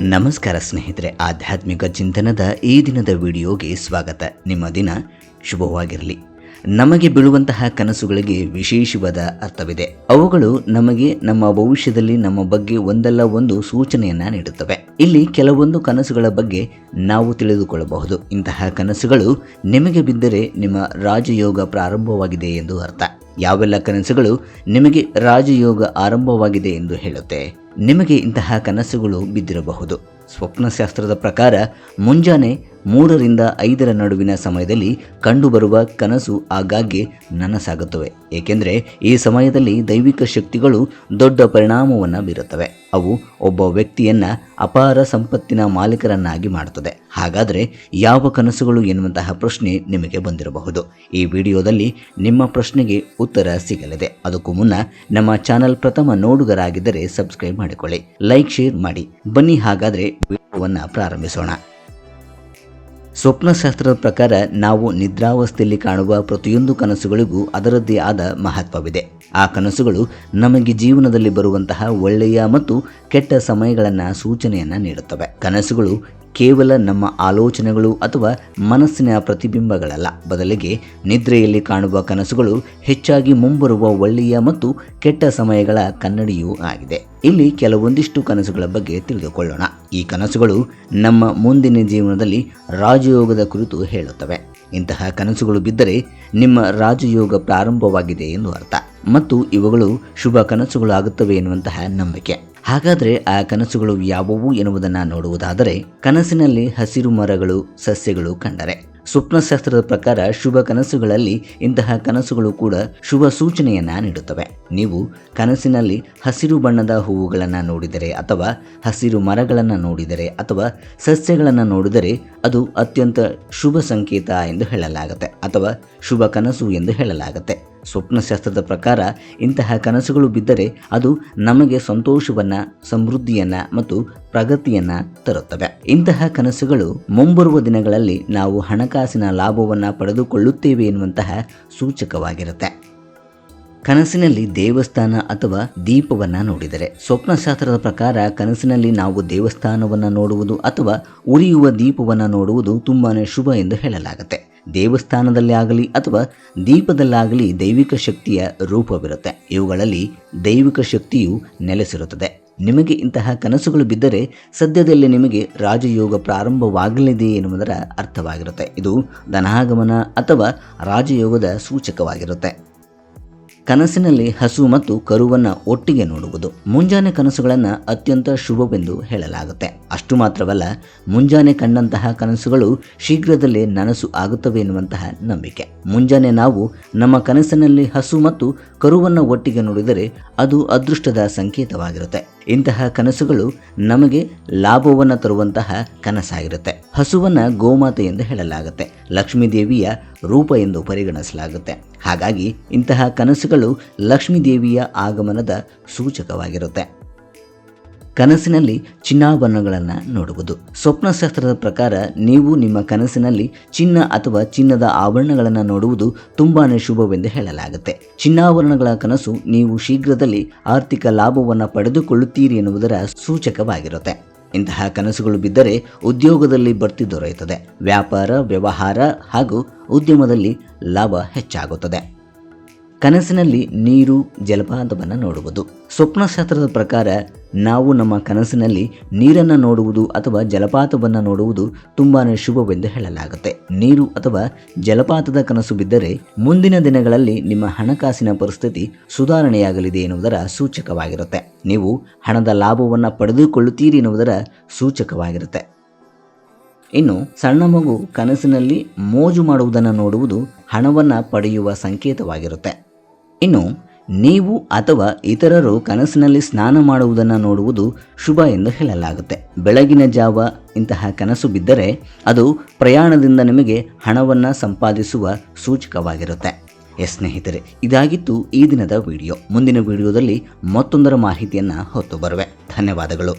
ನಮಸ್ಕಾರ ಸ್ನೇಹಿತರೆ, ಆಧ್ಯಾತ್ಮಿಕ ಚಿಂತನದ ಈ ದಿನದ ವಿಡಿಯೋಗೆ ಸ್ವಾಗತ. ನಿಮ್ಮ ದಿನ ಶುಭವಾಗಿರಲಿ. ನಮಗೆ ಬೀಳುವಂತಹ ಕನಸುಗಳಿಗೆ ವಿಶೇಷವಾದ ಅರ್ಥವಿದೆ. ಅವುಗಳು ನಮಗೆ ನಮ್ಮ ಭವಿಷ್ಯದಲ್ಲಿ ನಮ್ಮ ಬಗ್ಗೆ ಒಂದಲ್ಲ ಒಂದು ಸೂಚನೆಯನ್ನ ನೀಡುತ್ತವೆ. ಇಲ್ಲಿ ಕೆಲವೊಂದು ಕನಸುಗಳ ಬಗ್ಗೆ ನಾವು ತಿಳಿದುಕೊಳ್ಳಬಹುದು. ಇಂತಹ ಕನಸುಗಳು ನಿಮಗೆ ಬಿದ್ದರೆ ನಿಮ್ಮ ರಾಜಯೋಗ ಪ್ರಾರಂಭವಾಗಿದೆ ಎಂದು ಅರ್ಥ. ಯಾವೆಲ್ಲ ಕನಸುಗಳು ನಿಮಗೆ ರಾಜಯೋಗ ಆರಂಭವಾಗಿದೆ ಎಂದು ಹೇಳುತ್ತೆ? ನಿಮಗೆ ಇಂತಹ ಕನಸುಗಳು ಬಿದ್ದಿರಬಹುದು. ಸ್ವಪ್ನಶಾಸ್ತ್ರದ ಪ್ರಕಾರ ಮುಂಜಾನೆ 3 ರಿಂದ 5 ನಡುವಿನ ಸಮಯದಲ್ಲಿ ಕಂಡುಬರುವ ಕನಸು ಆಗಾಗ್ಗೆ ನನಸಾಗುತ್ತವೆ. ಏಕೆಂದರೆ ಈ ಸಮಯದಲ್ಲಿ ದೈವಿಕ ಶಕ್ತಿಗಳು ದೊಡ್ಡ ಪರಿಣಾಮವನ್ನು ಬೀರುತ್ತವೆ. ಅವು ಒಬ್ಬ ವ್ಯಕ್ತಿಯನ್ನ ಅಪಾರ ಸಂಪತ್ತಿನ ಮಾಲೀಕರನ್ನಾಗಿ ಮಾಡುತ್ತದೆ. ಹಾಗಾದರೆ ಯಾವ ಕನಸುಗಳು ಎನ್ನುವಂತಹ ಪ್ರಶ್ನೆ ನಿಮಗೆ ಬಂದಿರಬಹುದು. ಈ ವಿಡಿಯೋದಲ್ಲಿ ನಿಮ್ಮ ಪ್ರಶ್ನೆಗೆ ಉತ್ತರ ಸಿಗಲಿದೆ. ಅದಕ್ಕೂ ಮುನ್ನ ನಮ್ಮ ಚಾನಲ್ ಪ್ರಥಮ ನೋಡುಗರಾಗಿದ್ದರೆ ಸಬ್ಸ್ಕ್ರೈಬ್ ಮಾಡಿಕೊಳ್ಳಿ, ಲೈಕ್, ಶೇರ್ ಮಾಡಿ. ಬನ್ನಿ ಹಾಗಾದರೆ ವಿಡಿಯೋವನ್ನು ಪ್ರಾರಂಭಿಸೋಣ. ಸ್ವಪ್ನಶಾಸ್ತ್ರದ ಪ್ರಕಾರ ನಾವು ನಿದ್ರಾವಸ್ಥೆಯಲ್ಲಿ ಕಾಣುವ ಪ್ರತಿಯೊಂದು ಕನಸುಗಳಿಗೂ ಅದರದ್ದೇ ಆದ ಮಹತ್ವವಿದೆ. ಆ ಕನಸುಗಳು ನಮಗೆ ಜೀವನದಲ್ಲಿ ಬರುವಂತಹ ಒಳ್ಳೆಯ ಮತ್ತು ಕೆಟ್ಟ ಸಮಯಗಳನ್ನು ಸೂಚನೆಯನ್ನು ನೀಡುತ್ತವೆ. ಕನಸುಗಳು ಕೇವಲ ನಮ್ಮ ಆಲೋಚನೆಗಳು ಅಥವಾ ಮನಸ್ಸಿನ ಪ್ರತಿಬಿಂಬಗಳಲ್ಲ. ಬದಲಿಗೆ ನಿದ್ರೆಯಲ್ಲಿ ಕಾಣುವ ಕನಸುಗಳು ಹೆಚ್ಚಾಗಿ ಮುಂಬರುವ ಒಳ್ಳೆಯ ಮತ್ತು ಕೆಟ್ಟ ಸಮಯಗಳ ಕನ್ನಡಿಯೂ ಆಗಿದೆ. ಇಲ್ಲಿ ಕೆಲವೊಂದಿಷ್ಟು ಕನಸುಗಳ ಬಗ್ಗೆ ತಿಳಿದುಕೊಳ್ಳೋಣ. ಈ ಕನಸುಗಳು ನಮ್ಮ ಮುಂದಿನ ಜೀವನದಲ್ಲಿ ರಾಜಯೋಗದ ಕುರಿತು ಹೇಳುತ್ತವೆ. ಇಂತಹ ಕನಸುಗಳು ಬಿದ್ದರೆ ನಿಮ್ಮ ರಾಜಯೋಗ ಪ್ರಾರಂಭವಾಗಿದೆ ಎಂದು ಅರ್ಥ ಮತ್ತು ಇವುಗಳು ಶುಭ ಕನಸುಗಳು ಆಗುತ್ತವೆ ಎನ್ನುವಂತಹ ನಂಬಿಕೆ. ಹಾಗಾದರೆ ಆ ಕನಸುಗಳು ಯಾವುವು ಎನ್ನುವುದನ್ನು ನೋಡುವುದಾದರೆ, ಕನಸಿನಲ್ಲಿ ಹಸಿರು ಮರಗಳು, ಸಸ್ಯಗಳು ಕಂಡರೆ. ಸ್ವಪ್ನಶಾಸ್ತ್ರದ ಪ್ರಕಾರ ಶುಭ ಕನಸುಗಳಲ್ಲಿ ಇಂತಹ ಕನಸುಗಳು ಕೂಡ ಶುಭ ಸೂಚನೆಯನ್ನ ನೀಡುತ್ತವೆ. ನೀವು ಕನಸಿನಲ್ಲಿ ಹಸಿರು ಬಣ್ಣದ ಹೂವುಗಳನ್ನು ನೋಡಿದರೆ ಅಥವಾ ಹಸಿರು ಮರಗಳನ್ನು ನೋಡಿದರೆ ಅಥವಾ ಸಸ್ಯಗಳನ್ನು ನೋಡಿದರೆ ಅದು ಅತ್ಯಂತ ಶುಭ ಸಂಕೇತ ಎಂದು ಹೇಳಲಾಗುತ್ತೆ ಅಥವಾ ಶುಭ ಕನಸು ಎಂದು ಹೇಳಲಾಗುತ್ತೆ. ಸ್ವಪ್ನಶಾಸ್ತ್ರದ ಪ್ರಕಾರ ಇಂತಹ ಕನಸುಗಳು ಬಿದ್ದರೆ ಅದು ನಮಗೆ ಸಂತೋಷವನ್ನ, ಸಮೃದ್ಧಿಯನ್ನ ಮತ್ತು ಪ್ರಗತಿಯನ್ನ ತರುತ್ತವೆ. ಇಂತಹ ಕನಸುಗಳು ಮುಂಬರುವ ದಿನಗಳಲ್ಲಿ ನಾವು ಹಣಕಾಸಿನ ಲಾಭವನ್ನ ಪಡೆದುಕೊಳ್ಳುತ್ತೇವೆ ಎನ್ನುವಂತಹ ಸೂಚಕವಾಗಿರುತ್ತೆ. ಕನಸಿನಲ್ಲಿ ದೇವಸ್ಥಾನ ಅಥವಾ ದೀಪವನ್ನ ನೋಡಿದರೆ. ಸ್ವಪ್ನಶಾಸ್ತ್ರದ ಪ್ರಕಾರ ಕನಸಿನಲ್ಲಿ ನಾವು ದೇವಸ್ಥಾನವನ್ನ ನೋಡುವುದು ಅಥವಾ ಉರಿಯುವ ದೀಪವನ್ನ ನೋಡುವುದು ತುಂಬಾನೇ ಶುಭ ಎಂದು ಹೇಳಲಾಗುತ್ತೆ. ದೇವಸ್ಥಾನದಲ್ಲಿ ಆಗಲಿ ಅಥವಾ ದೀಪದಲ್ಲಾಗಲಿ ದೈವಿಕ ಶಕ್ತಿಯ ರೂಪವಿರುತ್ತೆ. ಇವುಗಳಲ್ಲಿ ದೈವಿಕ ಶಕ್ತಿಯು ನೆಲೆಸಿರುತ್ತದೆ. ನಿಮಗೆ ಇಂತಹ ಕನಸುಗಳು ಬಿದ್ದರೆ ಸದ್ಯದಲ್ಲಿ ನಿಮಗೆ ರಾಜಯೋಗ ಪ್ರಾರಂಭವಾಗಲಿದೆ ಎನ್ನುವುದರ ಅರ್ಥವಾಗಿರುತ್ತೆ. ಇದು ಧನಾಗಮನ ಅಥವಾ ರಾಜಯೋಗದ ಸೂಚಕವಾಗಿರುತ್ತೆ. ಕನಸಿನಲ್ಲಿ ಹಸು ಮತ್ತು ಕರುವನ್ನು ಒಟ್ಟಿಗೆ ನೋಡುವುದು. ಮುಂಜಾನೆ ಕನಸುಗಳನ್ನು ಅತ್ಯಂತ ಶುಭವೆಂದು ಹೇಳಲಾಗುತ್ತೆ. ಅಷ್ಟು ಮಾತ್ರವಲ್ಲ, ಮುಂಜಾನೆ ಕಂಡಂತಹ ಕನಸುಗಳು ಶೀಘ್ರದಲ್ಲೇ ನನಸು ಆಗುತ್ತವೆ ಎನ್ನುವಂತಹ ನಂಬಿಕೆ. ಮುಂಜಾನೆ ನಾವು ನಮ್ಮ ಕನಸಿನಲ್ಲಿ ಹಸು ಮತ್ತು ಕರುವನ್ನು ಒಟ್ಟಿಗೆ ನೋಡಿದರೆ ಅದು ಅದೃಷ್ಟದ ಸಂಕೇತವಾಗಿರುತ್ತೆ. ಇಂತಹ ಕನಸುಗಳು ನಮಗೆ ಲಾಭವನ್ನು ತರುವಂತಹ ಕನಸಾಗಿರುತ್ತೆ. ಹಸುವನ್ನ ಗೋಮಾತೆ ಎಂದು ಹೇಳಲಾಗುತ್ತೆ. ಲಕ್ಷ್ಮೀ ದೇವಿಯ ರೂಪ ಎಂದು ಪರಿಗಣಿಸಲಾಗುತ್ತೆ. ಹಾಗಾಗಿ ಇಂತಹ ಕನಸುಗಳು ಲಕ್ಷ್ಮೀ ದೇವಿಯ ಆಗಮನದ ಸೂಚಕವಾಗಿರುತ್ತೆ. ಕನಸಿನಲ್ಲಿ ಚಿನ್ನಾಭರಣಗಳನ್ನು ನೋಡುವುದು. ಸ್ವಪ್ನಶಾಸ್ತ್ರದ ಪ್ರಕಾರ ನೀವು ನಿಮ್ಮ ಕನಸಿನಲ್ಲಿ ಚಿನ್ನ ಅಥವಾ ಚಿನ್ನದ ಆಭರಣಗಳನ್ನು ನೋಡುವುದು ತುಂಬಾನೇ ಶುಭವೆಂದು ಹೇಳಲಾಗುತ್ತೆ. ಚಿನ್ನಾಭರಣಗಳ ಕನಸು ನೀವು ಶೀಘ್ರದಲ್ಲಿ ಆರ್ಥಿಕ ಲಾಭವನ್ನು ಪಡೆದುಕೊಳ್ಳುತ್ತೀರಿ ಎನ್ನುವುದರ ಸೂಚಕವಾಗಿರುತ್ತೆ. ಇಂತಹ ಕನಸುಗಳು ಬಿದ್ದರೆ ಉದ್ಯೋಗದಲ್ಲಿ ಬಡ್ತಿ ದೊರೆಯುತ್ತದೆ. ವ್ಯಾಪಾರ, ವ್ಯವಹಾರ ಹಾಗೂ ಉದ್ಯಮದಲ್ಲಿ ಲಾಭ ಹೆಚ್ಚಾಗುತ್ತದೆ. ಕನಸಿನಲ್ಲಿ ನೀರು, ಜಲಪಾತವನ್ನು ನೋಡುವುದು. ಸ್ವಪ್ನಶಾಸ್ತ್ರದ ಪ್ರಕಾರ ನಾವು ನಮ್ಮ ಕನಸಿನಲ್ಲಿ ನೀರನ್ನು ನೋಡುವುದು ಅಥವಾ ಜಲಪಾತವನ್ನು ನೋಡುವುದು ತುಂಬಾನೇ ಶುಭವೆಂದು ಹೇಳಲಾಗುತ್ತೆ. ನೀರು ಅಥವಾ ಜಲಪಾತದ ಕನಸು ಬಿದ್ದರೆ ಮುಂದಿನ ದಿನಗಳಲ್ಲಿ ನಿಮ್ಮ ಹಣಕಾಸಿನ ಪರಿಸ್ಥಿತಿ ಸುಧಾರಣೆಯಾಗಲಿದೆ ಎನ್ನುವುದರ ಸೂಚಕವಾಗಿರುತ್ತೆ. ನೀವು ಹಣದ ಲಾಭವನ್ನು ಪಡೆದುಕೊಳ್ಳುತ್ತೀರಿ ಎನ್ನುವುದರ ಸೂಚಕವಾಗಿರುತ್ತೆ. ಇನ್ನು ಸಣ್ಣ ಮಗು ಕನಸಿನಲ್ಲಿ ಮೋಜು ಮಾಡುವುದನ್ನು ನೋಡುವುದು ಹಣವನ್ನು ಪಡೆಯುವ ಸಂಕೇತವಾಗಿರುತ್ತೆ. ಇನ್ನು ನೀವು ಅಥವಾ ಇತರರು ಕನಸಿನಲ್ಲಿ ಸ್ನಾನ ಮಾಡುವುದನ್ನು ನೋಡುವುದು ಶುಭ ಎಂದು ಹೇಳಲಾಗುತ್ತೆ. ಬೆಳಗಿನ ಜಾವ ಇಂತಹ ಕನಸು ಬಿದ್ದರೆ ಅದು ಪ್ರಯಾಣದಿಂದ ನಿಮಗೆ ಹಣವನ್ನು ಸಂಪಾದಿಸುವ ಸೂಚಕವಾಗಿರುತ್ತೆ. ಸ್ನೇಹಿತರೆ, ಇದಾಗಿತ್ತು ಈ ದಿನದ ವಿಡಿಯೋ. ಮುಂದಿನ ವಿಡಿಯೋದಲ್ಲಿ ಮತ್ತೊಂದರ ಮಾಹಿತಿಯನ್ನು ಹೊತ್ತು ಬರುವೆ. ಧನ್ಯವಾದಗಳು.